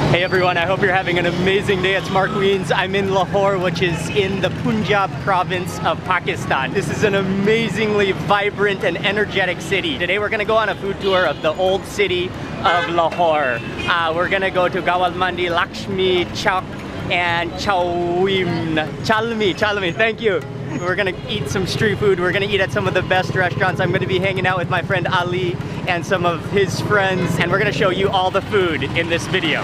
Hey everyone, I hope you're having an amazing day. It's Mark Wiens. I'm in Lahore, which is in the Punjab province of Pakistan. This is an amazingly vibrant and energetic city. Today we're gonna go on a food tour of the old city of Lahore. We're gonna go to Gawal Mandi, Lakshmi Chowk, and Chalmi, thank you. We're gonna eat some street food. We're gonna eat at some of the best restaurants. I'm gonna be hanging out with my friend Ali and some of his friends, and we're gonna show you all the food in this video.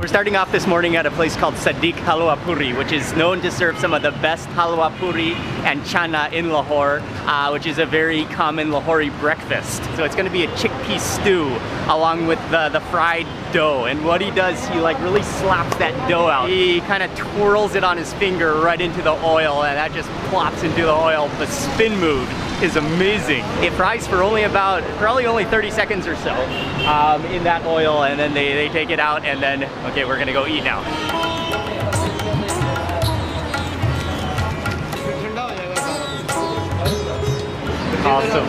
We're starting off this morning at a place called Sadiq Halwa Puri, which is known to serve some of the best halwa puri and chana in Lahore, which is a very common Lahori breakfast. So it's going to be a chickpea stew along with the fried dough. And what he does, he like really slaps that dough out. He kind of twirls it on his finger right into the oil, and that just plops into the oil. The spin move is amazing. It fries for probably only 30 seconds or so in that oil, and then they take it out, and then, okay, we're gonna go eat now. Awesome.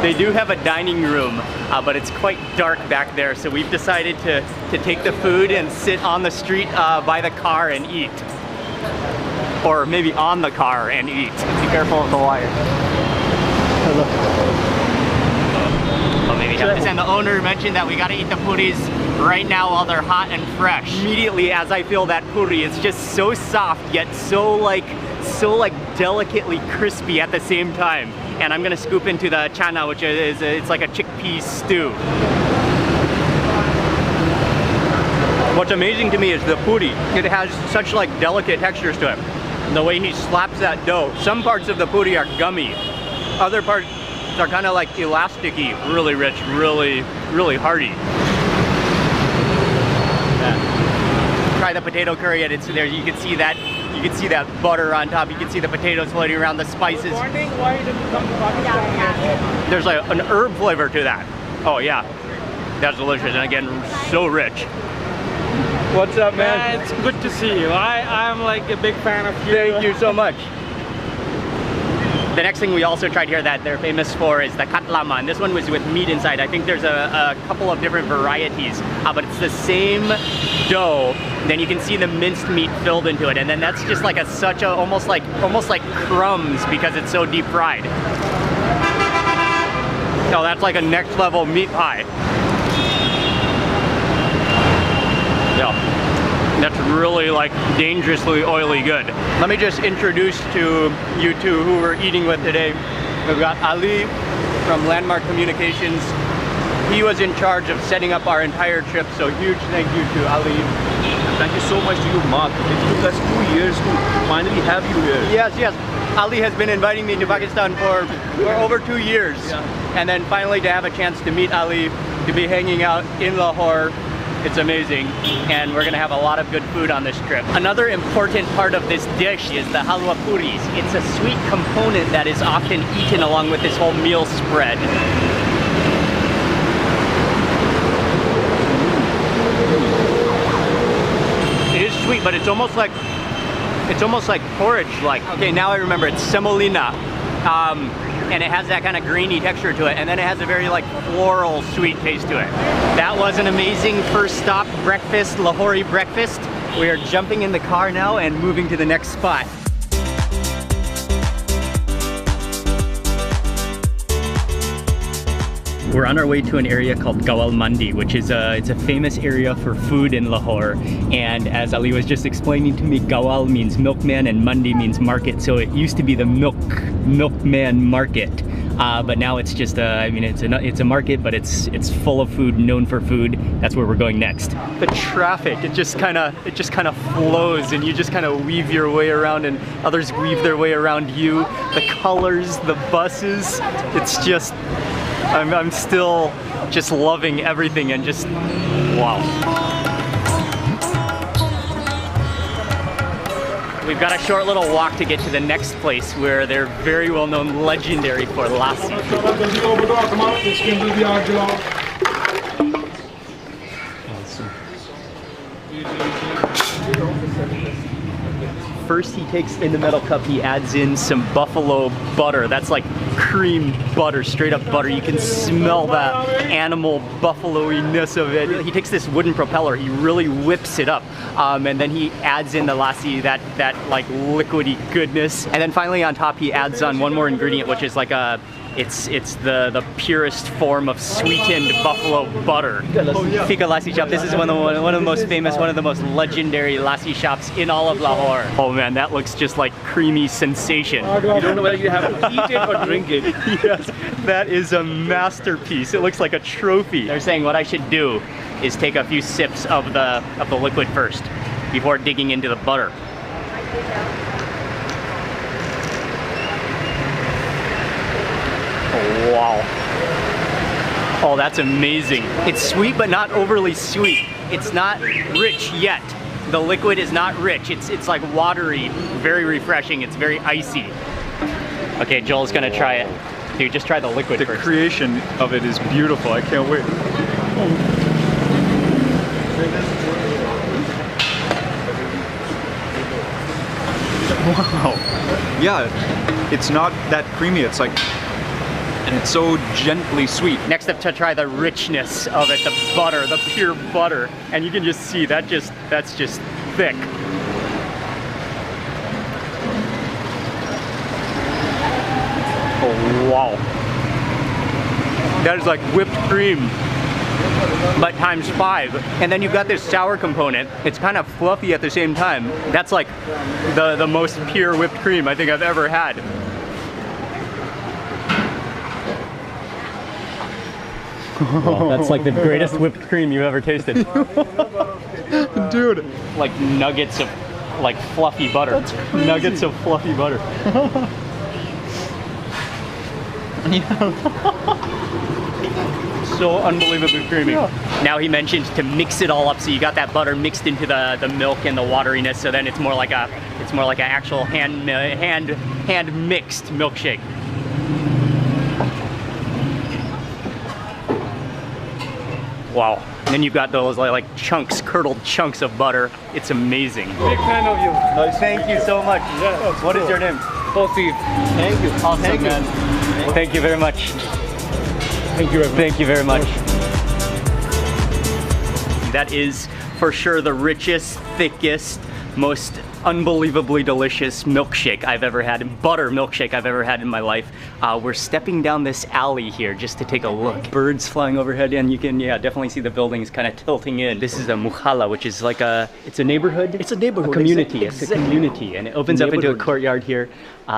They do have a dining room, but it's quite dark back there, so we've decided to take the food and sit on the street by the car and eat. Or maybe on the car and eat. Be careful of the wire. Well, maybe have this. And the owner mentioned that we gotta eat the puris right now while they're hot and fresh. Immediately as I feel that puri, it's just so soft yet so delicately crispy at the same time. And I'm gonna scoop into the chana, which is it's like a chickpea stew. What's amazing to me is the puri. It has such like delicate textures to it. The way he slaps that dough. Some parts of the puri are gummy. Other parts are kind of like elasticy, really rich, really hearty. Yeah. Try the potato curry, and it's there. You can see that butter on top. You can see the potatoes floating around, the spices. There's like an herb flavor to that. Oh yeah, that's delicious, and again, so rich. What's up, man? It's good to see you. I'm like a big fan of you. Thank you so much. The next thing we also tried here that they're famous for is the katlama, and this one was with meat inside. I think there's a couple of different varieties, but it's the same dough. Then you can see the minced meat filled into it, and then that's just like almost like crumbs because it's so deep fried. So that's like a next level meat pie. Yeah. That's really like dangerously oily good. Let me just introduce to you two who we're eating with today. We've got Ali from Landmark Communications. He was in charge of setting up our entire trip, so huge thank you to Ali. Thank you so much to you, Mark. It took us 2 years to finally have you here. Yes. Ali has been inviting me to Pakistan for over 2 years. Yeah. And then finally to have a chance to meet Ali, to be hanging out in Lahore. It's amazing, and we're gonna have a lot of good food on this trip. Another important part of this dish is the halwa puris. It's a sweet component that is often eaten along with this whole meal spread. It is sweet, but it's almost like porridge-like. Okay, now I remember, it's semolina. And it has that kind of grainy texture to it, and then it has a very like floral sweet taste to it. That was an amazing first stop breakfast, Lahori breakfast. We are jumping in the car now and moving to the next spot. We're on our way to an area called Gawal Mandi, which is it's a famous area for food in Lahore. And as Ali was just explaining to me, Gawal means milkman and Mandi means market. So it used to be the milkman market, but now it's just it's a market, but it's full of food, known for food. That's where we're going next. The traffic, it just kind of flows, and you just kind of weave your way around, and others weave their way around you. The colors, the buses, it's just. I'm still just loving everything and just, wow. We've got a short little walk to get to the next place where they're very well known, legendary for lassi. Awesome. first he takes in the metal cup, he adds in some buffalo butter. That's like cream butter, straight up butter. You can smell that animal buffalo-iness of it. He takes this wooden propeller, he really whips it up, and then he adds in the lassi, that like liquidy goodness. And then finally on top he adds on one more ingredient, which is like a it's the purest form of sweetened buffalo butter. Fika Lassi Shop. This is one of the most famous, one of the most legendary lassi shops in all of Lahore. Oh man, that looks just like creamy sensation. You don't know whether you have to eat it or drink it. Yes, that is a masterpiece. It looks like a trophy. They're saying what I should do is take a few sips of the liquid first before digging into the butter. Oh, wow. Oh, that's amazing. It's sweet, but not overly sweet. It's not rich yet. The liquid is not rich. It's like watery, very refreshing. It's very icy. Okay, Joel's gonna try it. Dude, just try the liquid first. The creation of it is beautiful. I can't wait. Wow. Yeah, it's not that creamy. It's like, and it's so gently sweet. Next up to try the richness of it, the butter, the pure butter. And you can just see that's just thick. Oh, wow. That is like whipped cream, but times 5. And then you've got this sour component. It's kind of fluffy at the same time. That's like the most pure whipped cream I think I've ever had. Wow, that's like the greatest whipped cream you've ever tasted. Dude. Like nuggets of like fluffy butter. That's crazy. Nuggets of fluffy butter. So unbelievably creamy. Yeah. Now he mentioned to mix it all up, so you got that butter mixed into the milk and the wateriness, so then it's more like an actual hand mixed milkshake. Wow. And then you've got those like chunks, curdled chunks of butter. It's amazing. Big fan of you. Thank you so much. Yeah, what is your name? Bothi. Thank you. Awesome, Thank you. man. Thank you very much. Thank you very much. Thank you very much. That is for sure the richest, thickest, most unbelievably delicious milkshake I've ever had, butter milkshake I've ever had in my life. We're stepping down this alley here just to take a look. Birds flying overhead, and you can, yeah, definitely see the buildings kind of tilting in. This is a muhalla, which is like it's a neighborhood? It's a neighborhood. A community, Exactly. It's a community, and it opens up into a courtyard here.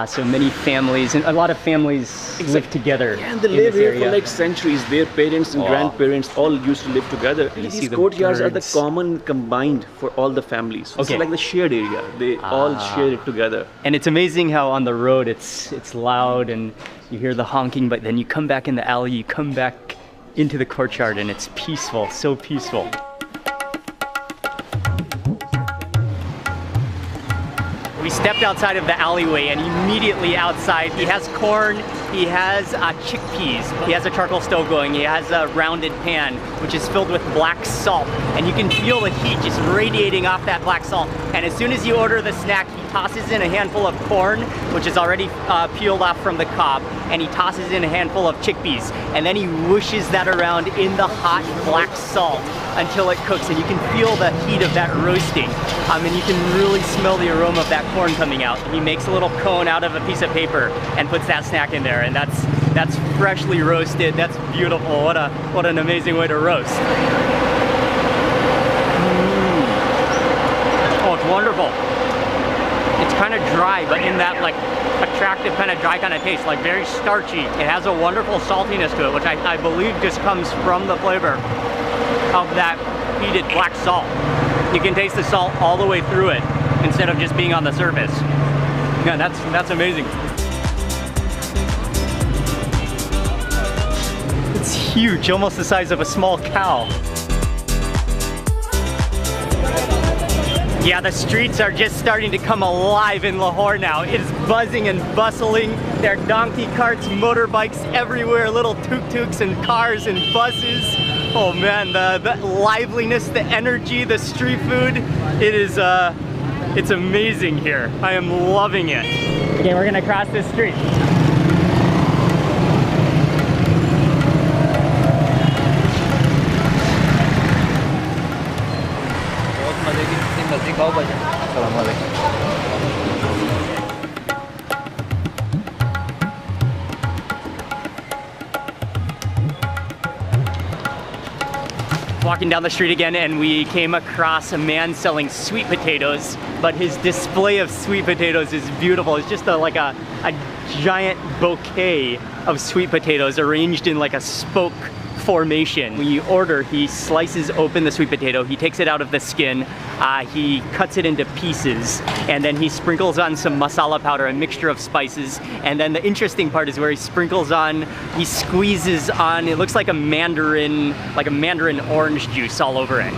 So many families, and a lot of families live together. Yeah, and they in live this here area. for like centuries. Their parents and grandparents all used to live together. You see These the courtyards are the birds. common combined for all the families. Okay. It's like the shared area. They all share it together. And it's amazing how on the road it's loud and you hear the honking, but then you come back in the alley, you come back into the courtyard, and it's peaceful, so peaceful. We stepped outside of the alleyway, and immediately outside he has corn, he has chickpeas, he has a charcoal stove going, he has a rounded pan which is filled with black salt, and you can feel the heat just radiating off that black salt. And as soon as you order the snack, he tosses in a handful of corn, which is already peeled off from the cob, and he tosses in a handful of chickpeas, and then he whooshes that around in the hot black salt until it cooks, and you can feel the heat of that roasting, and you can really smell the aroma of that corn coming out. He makes a little cone out of a piece of paper and puts that snack in there, and that's freshly roasted. That's beautiful. What an amazing way to roast. Oh, it's wonderful. It's kind of dry, but in that like attractive kind of dry kind of taste, like very starchy. It has a wonderful saltiness to it, which I believe just comes from the flavor of that heated black salt. You can taste the salt all the way through it instead of just being on the surface. Yeah, that's amazing. It's huge, almost the size of a small cow. Yeah, the streets are just starting to come alive in Lahore now. It is buzzing and bustling. There are donkey carts, motorbikes everywhere, little tuk-tuks and cars and buses. Oh man, the liveliness, the energy, the street food, it It's amazing here. I am loving it. Okay, we're gonna cross this street. Walking down the street again, and we came across a man selling sweet potatoes, but his display of sweet potatoes is beautiful. It's just like a giant bouquet of sweet potatoes arranged in like a spoke formation. When you order, he slices open the sweet potato, he takes it out of the skin, he cuts it into pieces, and then he sprinkles on some masala powder, a mixture of spices, and then the interesting part is where he sprinkles on, he squeezes on, it looks like a mandarin orange juice all over it.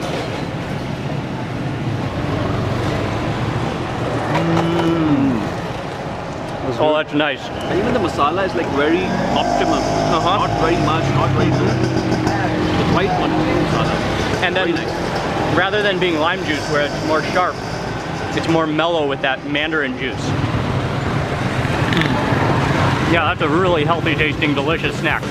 Oh, that's nice. And even the masala is like very optimum. Not very much, not very little. The right one masala. And then, very nice. Rather than being lime juice where it's more sharp, it's more mellow with that mandarin juice. Yeah, that's a really healthy tasting, delicious snack.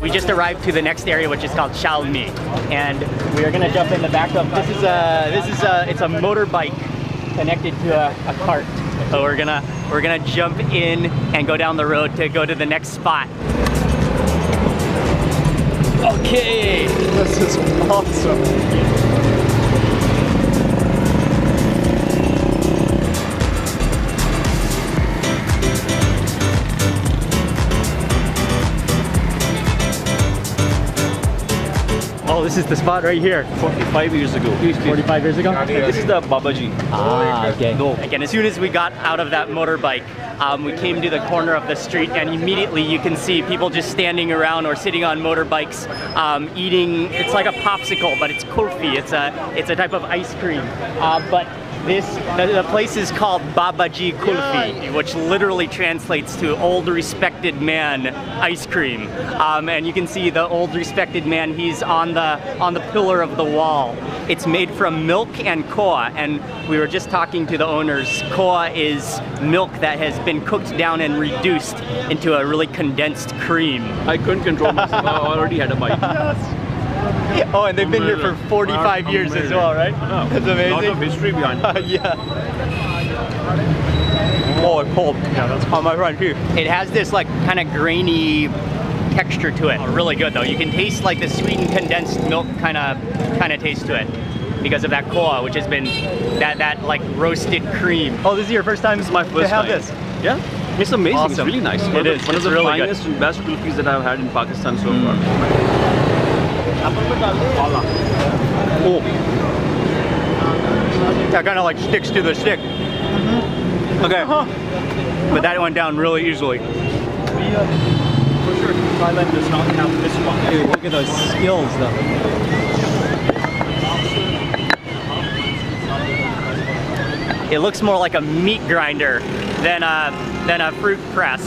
We just arrived to the next area, which is called Shalmi, and we are gonna jump in the back of. It's a motorbike connected to a cart. So we're gonna jump in and go down the road to go to the next spot. Okay, This is awesome. oh, this is the spot right here. 45 years ago. 45 years ago? This is the Babaji. Ah, okay. No. Again, as soon as we got out of that motorbike, we came to the corner of the street, and immediately you can see people just standing around or sitting on motorbikes, eating. It's like a popsicle, but it's kulfi. It's a type of ice cream. But the place is called Babaji Kulfi, which literally translates to old respected man ice cream. And you can see the old respected man, he's on the pillar of the wall. It's made from milk and koa, and we were just talking to the owners. Koa is milk that has been cooked down and reduced into a really condensed cream. I couldn't control myself. I already had a bite. Oh, and they've been here for 45 years as well, right? Oh, That's amazing. A lot of history behind it. Yeah. Oh, it's cold. Yeah, that's on my front too. It has this like kind of grainy texture to it. Oh, really good though. You can taste like the sweetened condensed milk kind of taste to it because of that koa, which has been that like roasted cream. Oh, this is your first time? This is my first to have time. this. Yeah. It's amazing. Awesome. It's really nice. It is. One of the really finest good. and best kulfis that I've had in Pakistan so far. Oh. That kind of like sticks to the stick. Okay. But that went down really easily. For sure, Thailand does not have this one. Dude, look at those skills though. It looks more like a meat grinder than a fruit press.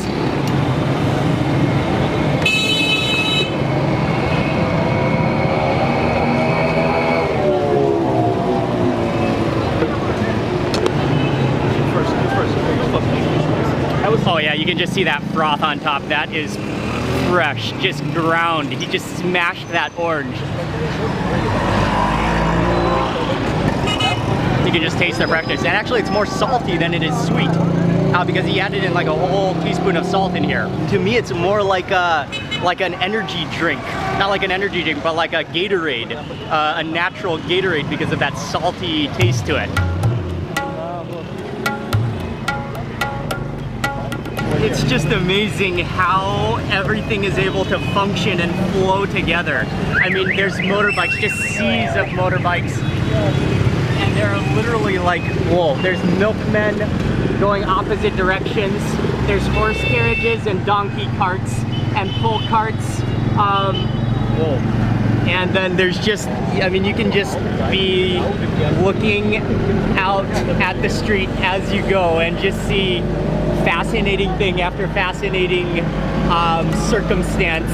Oh yeah, you can just see that froth on top. That is fresh, just ground. He just smashed that orange. You can just taste the freshness. And actually it's more salty than it is sweet because he added in like a whole teaspoon of salt in here. To me it's more like an energy drink. Not like an energy drink, but like a Gatorade, a natural Gatorade because of that salty taste to it. It's just amazing how everything is able to function and flow together. I mean, there's motorbikes, just seas of motorbikes. And there are literally like, whoa, there's milkmen going opposite directions. There's horse carriages and donkey carts and pull carts. Whoa. And then there's just, I mean, you can just be looking out at the street as you go and just see fascinating thing after fascinating circumstance.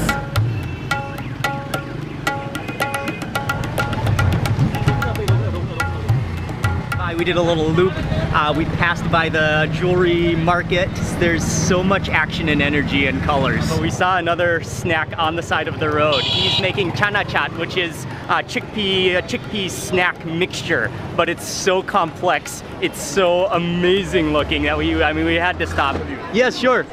We did a little loop. We passed by the jewelry market. There's so much action and energy and colors. But we saw another snack on the side of the road. He's making chana chaat, which is a chickpea snack mixture. But it's so complex. It's so amazing looking that we had to stop. Yes, sure.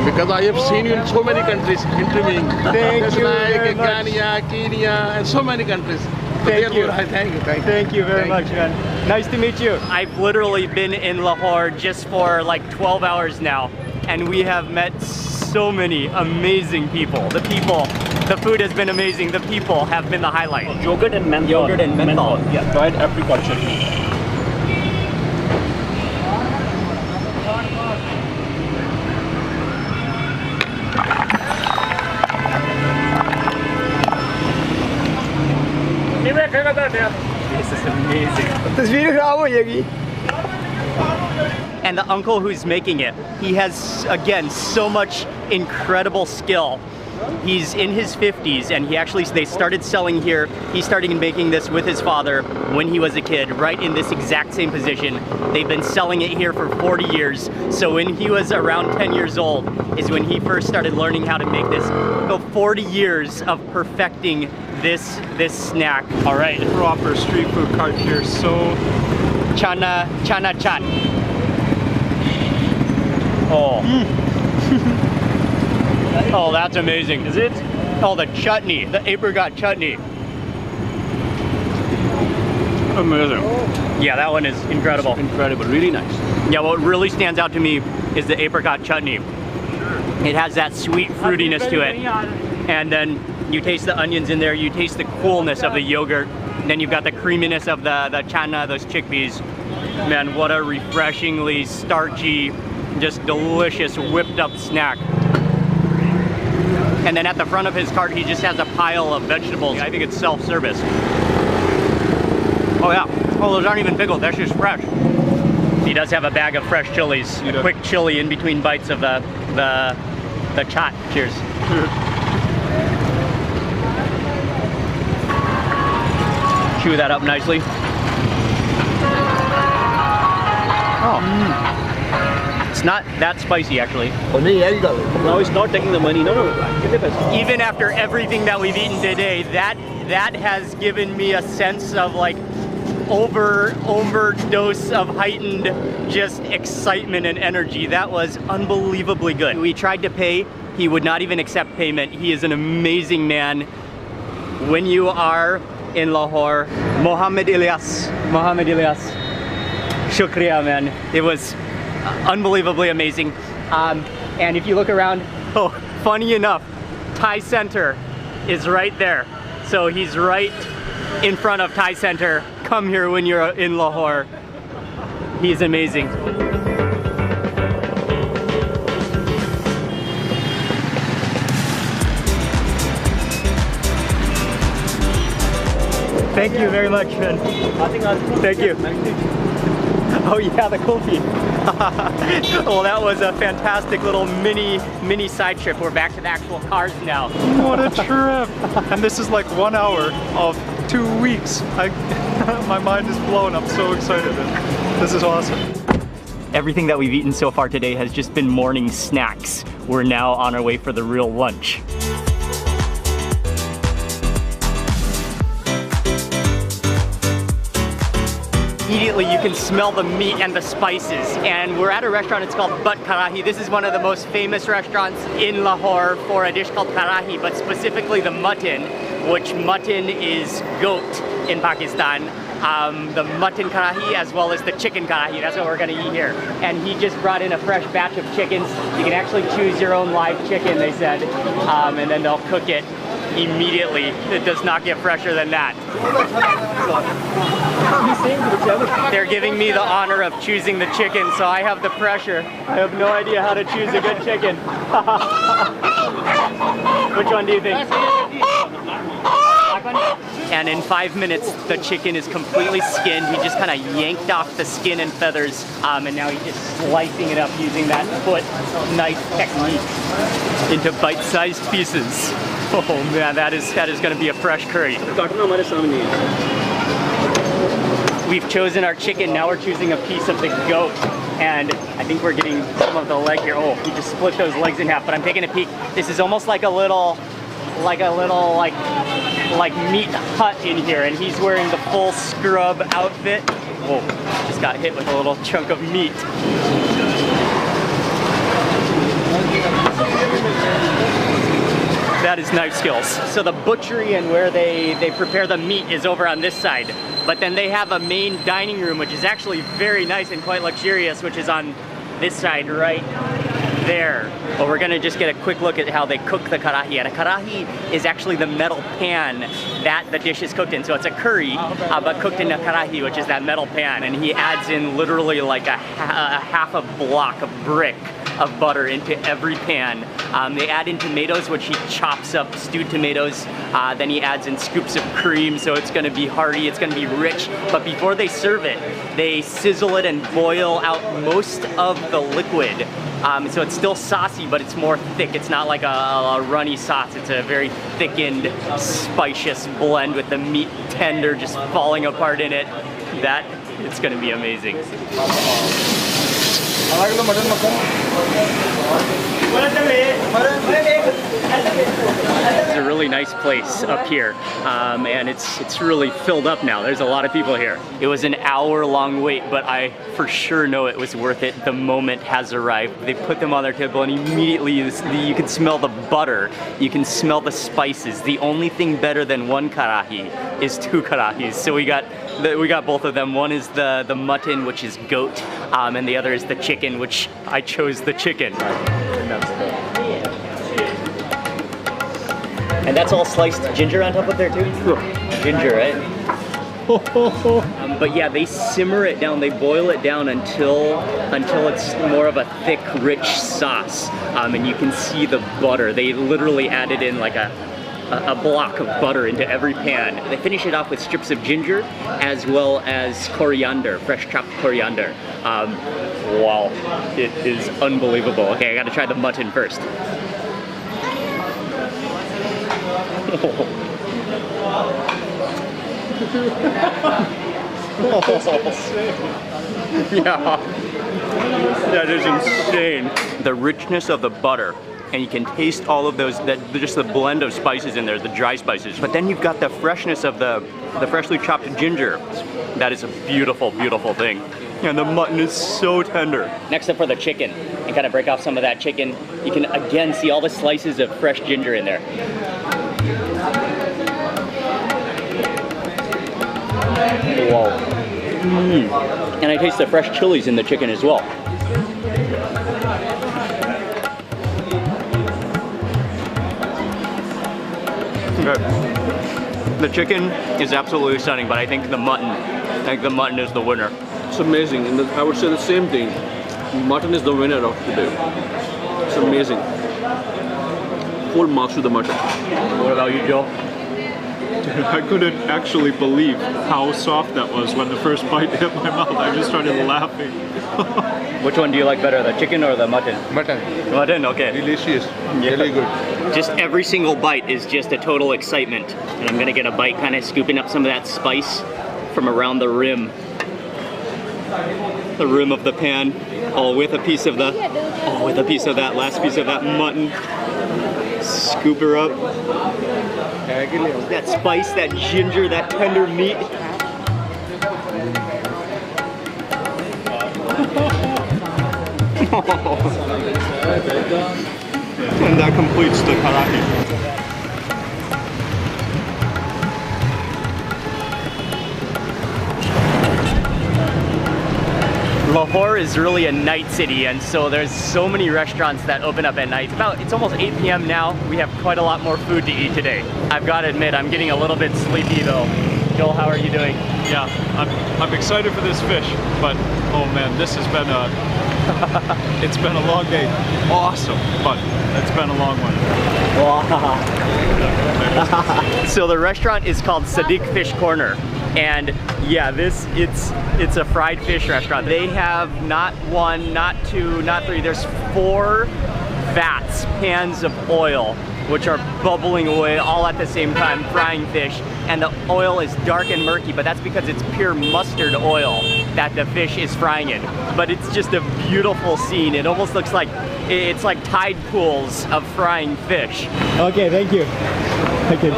Because I have seen you in so many countries interviewing. Thank you very much. Ghana, Kenya, and so many countries. Thank you. Thank you very much, man. Nice to meet you. I've literally been in Lahore just for like 12 hours now, and we have met so many amazing people. The food has been amazing. The people have been the highlight. Yogurt and menthol. Yogurt and menthol. Yeah, dried apricot chutney. This is amazing. And the uncle who's making it, he has, again, so much incredible skill. He's in his 50s, and they started selling here. He started making this with his father when he was a kid, right in this exact same position. They've been selling it here for 40 years. So when he was around 10 years old is when he first started learning how to make this. So 40 years of perfecting this snack. All right. Proper street food cart here. So Chana chaat. Oh. Oh, that's amazing. Is it? Oh, the chutney, the apricot chutney. Amazing. Yeah, that one is incredible. Incredible, really nice. Yeah, what really stands out to me is the apricot chutney. It has that sweet fruitiness to it. And then you taste the onions in there, you taste the coolness of the yogurt, then you've got the creaminess of the chana, those chickpeas. Man, what a refreshingly starchy, just delicious whipped up snack. And then at the front of his cart, he just has a pile of vegetables. I think it's self-service. Oh yeah, oh, those aren't even pickled, that's just fresh. He does have a bag of fresh chilies, a quick chili in between bites of the chaat. Cheers. Chew that up nicely. Oh. It's not that spicy, actually. Now it's not taking the money. No. Even after everything that we've eaten today, that has given me a sense of like overdose of heightened just excitement and energy. That was unbelievably good. We tried to pay. He would not even accept payment. He is an amazing man. When you are in Lahore, Mohammed Ilyas. Shukriya, man. It was unbelievably amazing. And if you look around, oh, funny enough, Thai Center is right there. So he's right in front of Thai Center. Come here when you're in Lahore. He's amazing. Thank you very much, man. Thank you. Oh yeah, the kulfi. Well, that was a fantastic little mini side trip. We're back to the actual cars now. what a trip! And this is like 1 hour of 2 weeks. My mind is blown. I'm so excited. This is awesome. Everything that we've eaten so far today has just been morning snacks. We're now on our way for the real lunch. Immediately you can smell the meat and the spices, and we're at a restaurant. It's called Butt Karahi. This is one of the most famous restaurants in Lahore for a dish called karahi, but specifically the mutton, which mutton is goat in Pakistan. The mutton karahi as well as the chicken karahi. That's what we're gonna eat here. And he just brought in a fresh batch of chickens. You can actually choose your own live chicken, they said, and then they'll cook it immediately. It does not get fresher than that. They're giving me the honor of choosing the chicken, so I have the pressure. I have no idea how to choose a good chicken. Which one do you think? And in 5 minutes, the chicken is completely skinned. He just kind of yanked off the skin and feathers, and now he's just slicing it up using that foot knife technique into bite-sized pieces. Oh man, that is going to be a fresh curry. We've chosen our chicken. Now we're choosing a piece of the goat, and I think we're getting some of the leg here. Oh, he just split those legs in half. But I'm taking a peek. This is almost like a little meat hut in here, and he's wearing the full scrub outfit. Oh, just got hit with a little chunk of meat. That is knife skills. So the butchery and where they prepare the meat is over on this side. But then they have a main dining room, which is actually very nice and quite luxurious, which is on this side right there. But we're gonna just get a quick look at how they cook the karahi. And a karahi is actually the metal pan that the dish is cooked in. So it's a curry, but cooked in a karahi, which is that metal pan. And he adds in literally like a half a block of brick of butter into every pan. They add in tomatoes, which he chops up, stewed tomatoes. Then he adds in scoops of cream, so it's gonna be hearty, it's gonna be rich. But before they serve it, they sizzle it and boil out most of the liquid. So it's still saucy, but it's more thick. It's not like a runny sauce. It's a very thickened, spicious blend with the meat tender just falling apart in it. That, it's gonna be amazing. It's a really nice place up here, and it's really filled up now. There's a lot of people here. It was an hour-long wait, but I for sure know it was worth it. The moment has arrived. They put them on their table, and immediately you can smell the butter. You can smell the spices. The only thing better than one karahi is 2 karahis. So we got both of them. One is the mutton, which is goat, and the other is the chicken, which I chose the chicken. And that's all sliced ginger on top of there too? Ginger, right? But yeah, they simmer it down, they boil it down until it's more of a thick, rich sauce. And you can see the butter. They literally added in like a block of butter into every pan. They finish it off with strips of ginger as well as coriander, fresh chopped coriander. Wow, it is unbelievable. Okay, I gotta try the mutton first. Yeah, that is insane. The richness of the butter, and you can taste all of those, just the blend of spices in there, the dry spices. But then you've got the freshness of the freshly chopped ginger. That is a beautiful, beautiful thing. And the mutton is so tender. Next up for the chicken, and kind of break off some of that chicken. You can again see all the slices of fresh ginger in there. Whoa. And I taste the fresh chilies in the chicken as well. Okay. The chicken is absolutely stunning, but I think the mutton is the winner. It's amazing, and I would say the same thing. Mutton is the winner of today. It's amazing. Full marks to the mutton. What about you, Joe? I couldn't actually believe how soft that was when the first bite hit my mouth. I just started laughing. Which one do you like better, the chicken or the mutton? Mutton. Mutton, okay. Delicious. Really good. Just every single bite is just a total excitement. And I'm gonna get a bite kind of scooping up some of that spice from around the rim. The rim of the pan. Oh, with a piece of that last piece of that mutton. Scoop her up. That spice, that ginger, that tender meat. And that completes the karahi. Lahore is really a night city, and so there's so many restaurants that open up at night. It's almost 8 p.m. now. We have quite a lot more food to eat today. I've got to admit, I'm getting a little bit sleepy though. Joel, how are you doing? Yeah, I'm excited for this fish, but oh man, this has been it's been a long day. Awesome, but it's been a long one. So the restaurant is called Sadiq Fish Corner, and yeah, it's a fried fish restaurant. They have not one, not two, not three. There's 4 vats, pans of oil, which are bubbling away all at the same time, frying fish. And the oil is dark and murky, but that's because it's pure mustard oil that the fish is frying in. But it's just a beautiful scene. It almost looks like, it's like tide pools of frying fish. Okay, thank you. Okay.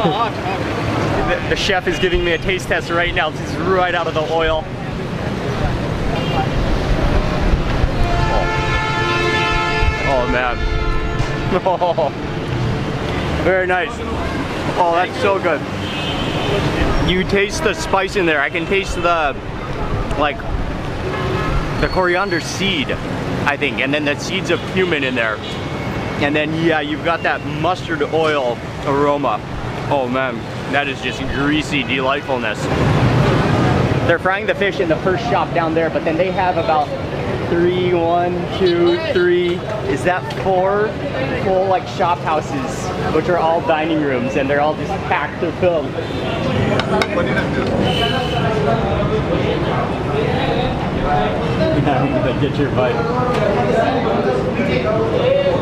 The chef is giving me a taste test right now. This is right out of the oil. Oh man. Oh, very nice. Oh, that's so good. You taste the spice in there. I can taste the coriander seed, I think, and then the seeds of cumin in there. And then yeah, you've got that mustard oil aroma. Oh man, that is just greasy delightfulness. They're frying the fish in the first shop down there, but then they have about 3, 1, 2, 3, is that 4 full like shop houses, which are all dining rooms, and they're all just packed to fill. Get your bite.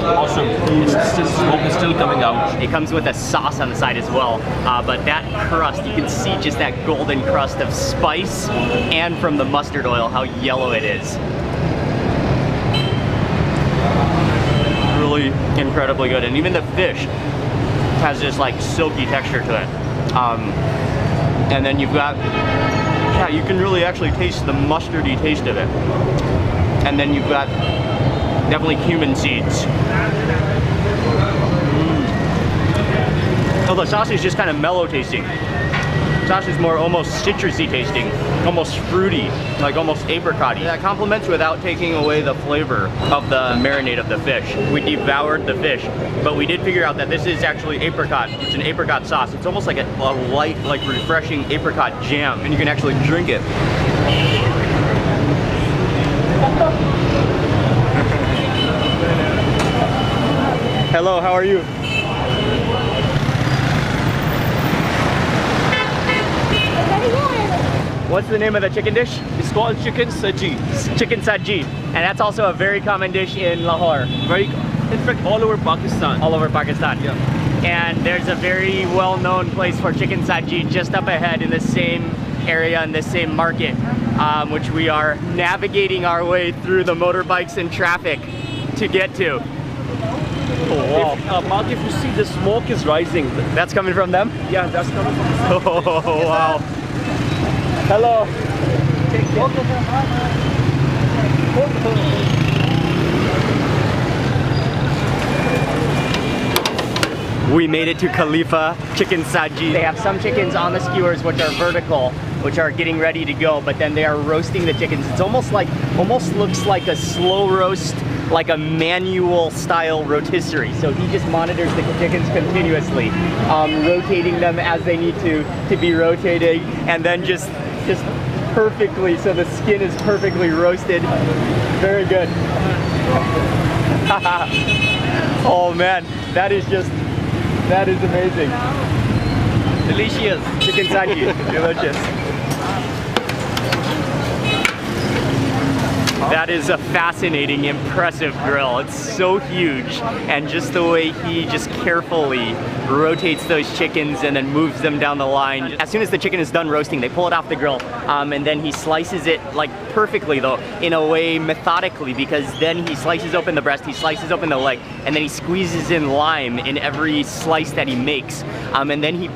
Awesome. Smoke is still coming out. It comes with a sauce on the side as well, but that crust, you can see just that golden crust of spice, and from the mustard oil, how yellow it is. Really incredibly good, and even the fish has this like silky texture to it. And then you've got, yeah, you can really actually taste the mustardy taste of it. And then you've got definitely cumin seeds. Oh, the sauce is just kind of mellow tasting. Sauce is more almost citrusy tasting, almost fruity, like almost apricot-y. That complements without taking away the flavor of the marinade of the fish. We devoured the fish, but we did figure out that this is actually apricot. It's an apricot sauce. It's almost like a light, like refreshing apricot jam, and you can actually drink it. Hello, how are you? What's the name of the chicken dish? It's called chicken saji. Chicken saji. And that's also a very common dish in Lahore. In fact, all over Pakistan. All over Pakistan. Yeah. And there's a very well-known place for chicken saji just up ahead in the same area, in the same market, which we are navigating our way through the motorbikes and traffic to get to. Oh, wow. Mark, if you see the smoke is rising. That's coming from them? Yeah, that's coming from the smoke. Oh, wow. Hello. We made it to Khalifa Chicken Saji. They have some chickens on the skewers which are vertical, which are getting ready to go, but then they are roasting the chickens. It's almost looks like a slow roast, like a manual style rotisserie. So he just monitors the chickens continuously, rotating them as they need to be rotating, and then just perfectly, so the skin is perfectly roasted. Very good. Oh man, that is amazing. Delicious. Chicken saji, delicious. That is a fascinating, impressive grill. It's so huge, and just the way he just carefully rotates those chickens and then moves them down the line. As soon as the chicken is done roasting, they pull it off the grill, and then he slices it like perfectly though, in a way methodically, because then he slices open the breast, he slices open the leg, and then he squeezes in lime in every slice that he makes. And then he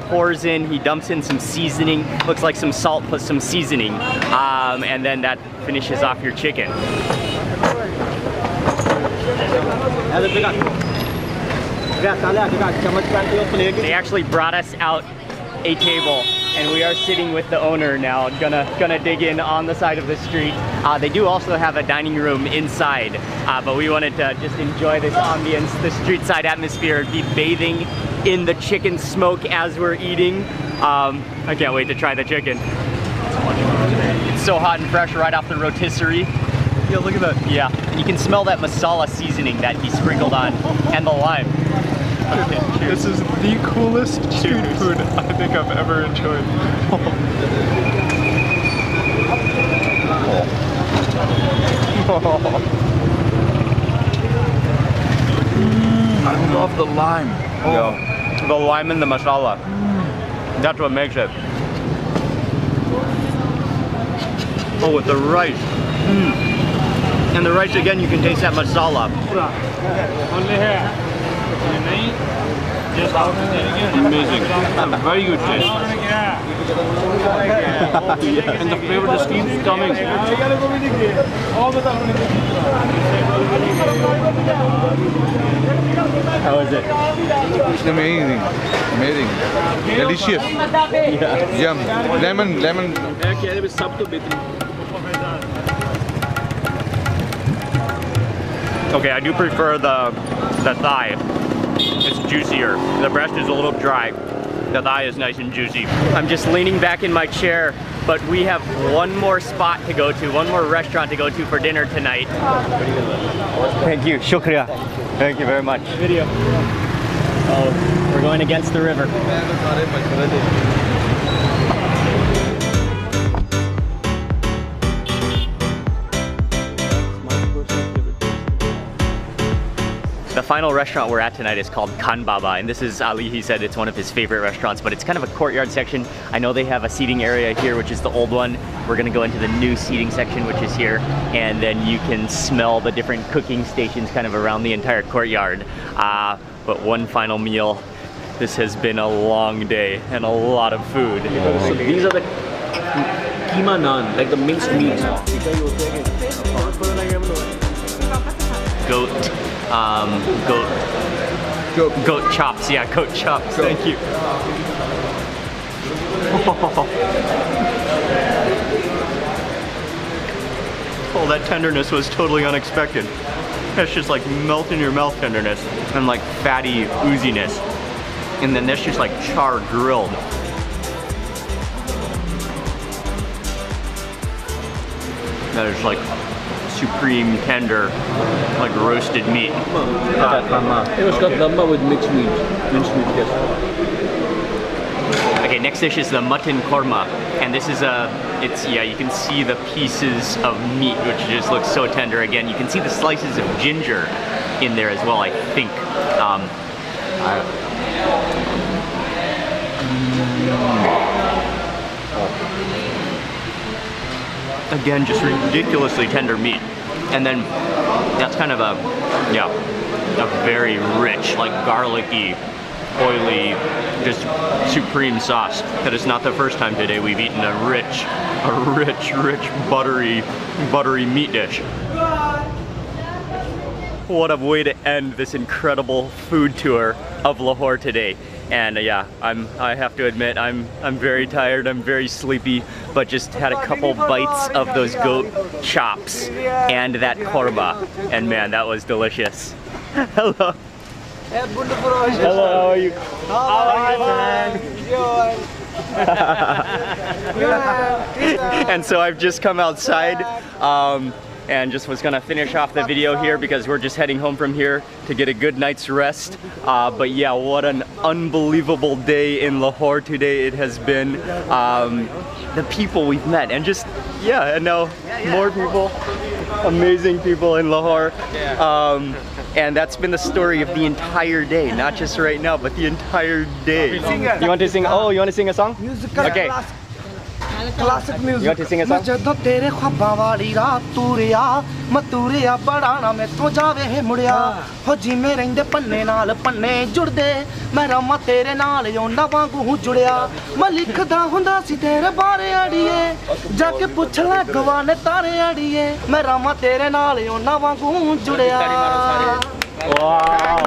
dumps in some seasoning, looks like some salt plus some seasoning, and then that finishes off your chicken. They actually brought us out a table and we are sitting with the owner now. Gonna dig in on the side of the street. They do also have a dining room inside, but we wanted to just enjoy this ambience, the street side atmosphere, be bathing in the chicken smoke as we're eating. I can't wait to try the chicken. It's so hot and fresh right off the rotisserie. Yeah, look at that. Yeah, you can smell that masala seasoning that he sprinkled on, and the lime. Okay, This is the coolest street food I think I've ever enjoyed. I love the lime. Yeah. The lime and the masala. That's what makes it. Oh, with the rice. And the rice, again, you can taste that masala. Amazing. Very good taste. And the flavor just keeps coming. How is it? It's amazing, amazing, delicious. Yum, lemon. Okay, I do prefer the thigh. It's juicier. The breast is a little dry. The thigh is nice and juicy. I'm just leaning back in my chair, but we have one more spot to go to, one more restaurant to go to for dinner tonight. Thank you, shukriya. Thank you very much. Video. Oh, we're going against the river. The final restaurant we're at tonight is called Khan Baba, and this is Ali. He said it's one of his favorite restaurants, but it's kind of a courtyard section. I know they have a seating area here, which is the old one. We're gonna go into the new seating section, which is here, and then you can smell the different cooking stations kind of around the entire courtyard. But one final meal. This has been a long day and a lot of food. So these are the keema naan, like the minced meat. Goat chops, yeah, goat chops, thank you. Oh, that tenderness was totally unexpected. That's just like melt in your mouth tenderness and like fatty ooziness. And then that's just like char grilled. That is like supreme tender, like roasted meat. It was got damba with minced meat, yes. Okay, next dish is the mutton korma, and this is yeah, you can see the pieces of meat, which just looks so tender. Again, you can see the slices of ginger in there as well, I think. Again, just ridiculously tender meat. And then that's kind of a very rich, like garlicky, oily, just supreme sauce. That is not the first time today we've eaten a rich, buttery meat dish. What a way to end this incredible food tour of Lahore today. And yeah, I have to admit, I'm very tired, I'm very sleepy, but just had a couple bites of those goat chops and that korma, and man, that was delicious. Hello. Hello, how are you? And so I've just come outside and just was gonna finish off the video here because we're just heading home from here to get a good night's rest. But yeah, what an unbelievable day in Lahore today it has been. The people we've met, and just, yeah, and now more people, amazing people in Lahore. And that's been the story of the entire day, not just right now, but the entire day. You want to sing? Oh, you want to sing a song? Okay. Classic music. You want to sing a song? Wow.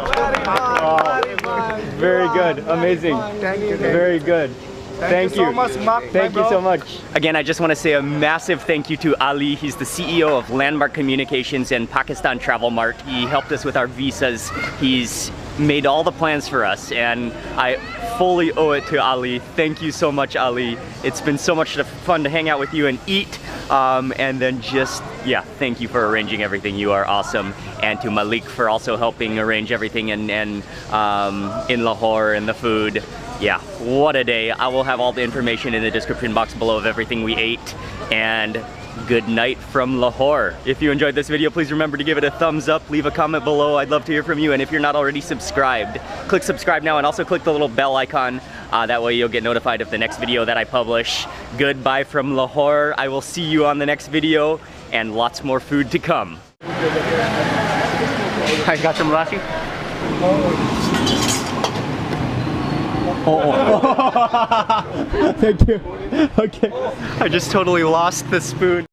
Very good. Amazing. Thank you. Very good. Thank you so much, Mark. Thank you so much. Again, I just want to say a massive thank you to Ali. He's the CEO of Landmark Communications and Pakistan Travel Mart. He helped us with our visas. He's made all the plans for us, and I fully owe it to Ali. Thank you so much, Ali. It's been so much fun to hang out with you and eat. And then just, yeah, thank you for arranging everything. You are awesome. And to Malik for also helping arrange everything and in Lahore and the food. Yeah, what a day. I will have all the information in the description box below of everything we ate. And good night from Lahore. If you enjoyed this video, please remember to give it a thumbs up, leave a comment below. I'd love to hear from you. And if you're not already subscribed, click subscribe now and also click the little bell icon. That way you'll get notified of the next video that I publish. Goodbye from Lahore. I will see you on the next video and lots more food to come. I got some lassi. Oh. Thank you. Okay. I just totally lost the spoon.